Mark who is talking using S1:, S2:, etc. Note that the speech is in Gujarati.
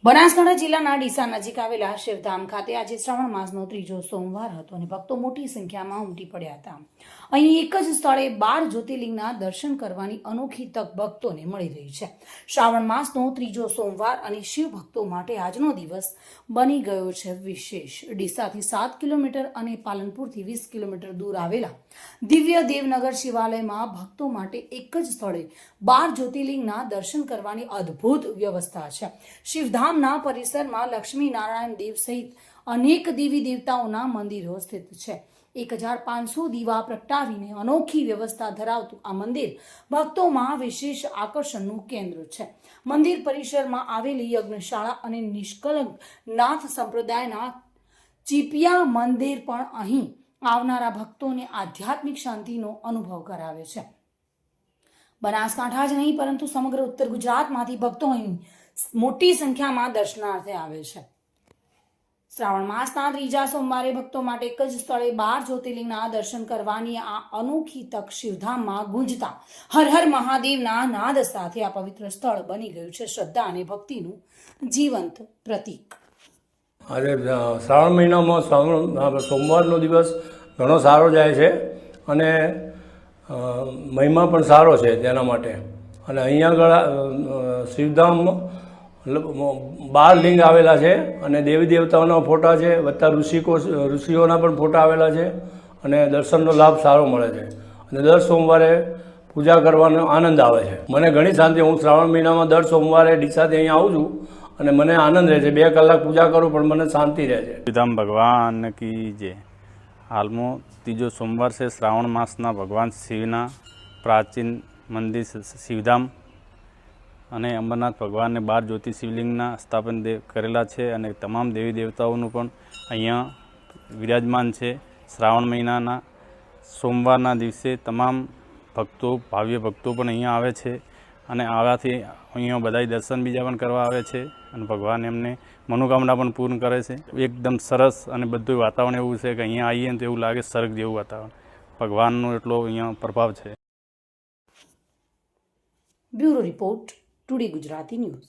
S1: બનાસકાંઠા જિલ્લાના ડીસા નજીક આવેલા શિવધામ ખાતે આજે શ્રાવણ માસનો ત્રીજો સોમવાર હતો અને ભક્તો મોટી સંખ્યામાં ઉમટી પડ્યા હતા. અહીં એક જ સ્થળે 12 જ્યોતિર્લિંગના દર્શન કરવાની અનોખી તક ભક્તોને મળી રહી છે. શ્રાવણ માસનો ત્રીજો સોમવાર અને શિવ ભક્તો માટે આજનો દિવસ બની ગયો છે વિશેષ. ડીસાથી 7 કિલોમીટર અને પાલનપુરથી 20 કિલોમીટર દૂર આવેલા દિવ્ય દેવનગર શિવાલયમાં ભક્તો માટે એક જ સ્થળે 12 જ્યોતિર્લિંગના દર્શન કરવાની અદ્ભુત વ્યવસ્થા છે. શિવધામના પરિસરમાં લક્ષ્મી નારાયણ દેવ સહિત અનેક દેવી દેવતાઓના મંદિરો સ્થિત છે. 1500 દીવા પ્રગટાવીને અનોખી વ્યવસ્થા ધરાવતું આ મંદિર ભક્તોમાં વિશેષ આકર્ષણનું કેન્દ્ર છે. મંદિર પરિસરમાં આવેલી યજ્ઞશાળા અને નિષ્કલંક નાથ સંપ્રદાયના ચીપિયા મંદિર પણ અહીં આવનારા ભક્તોને આધ્યાત્મિક શાંતિનો અનુભવ કરાવે છે. બનાસકાંઠા જ નહીં પરંતુ સમગ્ર ઉત્તર ગુજરાતમાંથી ભક્તો અહીં મોટી સંખ્યામાં દર્શનાર્થે આવે છે. શ્રાવણ માસના ત્રીજા સોમવારે ભક્તો માટે એક જ સ્થળે 12 જ્યોતિર્લિંગના દર્શન કરવાની આ અનોખી તક શિવધામમાં ગુંજતા હર હર મહાદેવના નાદ સાથે આ પવિત્ર સ્થળ બની ગયું છે શ્રદ્ધા અને ભક્તિનું જીવંત પ્રતીક.
S2: આજે શ્રાવણ મહિનામાં સોમવારનો દિવસ ઘણો સારો જાય છે અને મહિમા પણ સારો છે તેના માટે. અને અહીંયા આગળ શિવધામમાં 12 લિંગ આવેલા છે અને દેવી દેવતાઓના ફોટા છે, વત્તા ઋષિઓના પણ ફોટા આવેલા છે અને દર્શનનો લાભ સારો મળે છે અને દર સોમવારે પૂજા કરવાનો આનંદ આવે છે. મને ઘણી શાંતિ. હું શ્રાવણ મહિનામાં દર સોમવારે ડીસાથી અહીંયા આવું છું અને મને આનંદ રહે છે. 2 કલાક પૂજા કરું પણ મને શાંતિ રહે છે.
S3: શિવધામ ભગવાન કી જય. હાલમાં ત્રીજો સોમવાર છે શ્રાવણ માસના ભગવાન શિવના પ્રાચીન મંદિર શિવધામ અને અમરનાથ ભગવાનને 12 જ્યોતિ શિવલિંગના સ્થાપન કરેલા છે અને તમામ દેવી દેવતાઓનું પણ અહીંયા વિરાજમાન છે. શ્રાવણ મહિનાના સોમવારના દિવસે તમામ ભક્તો, ભાવ્ય ભક્તો પણ અહીંયા આવે છે અને આવવાથી અહીંયા બધા દર્શન બીજા પણ કરવા આવે છે અને ભગવાન એમને મનોકામના પણ પૂર્ણ કરે છે. એકદમ સરસ અને બધું વાતાવરણ એવું છે કે અહીંયા આવીએ ને તો એવું લાગે સ્વર્ગ જેવું વાતાવરણ. ભગવાનનો એટલો અહીંયા પ્રભાવ છે.
S1: Bureau report, today Gujarati news.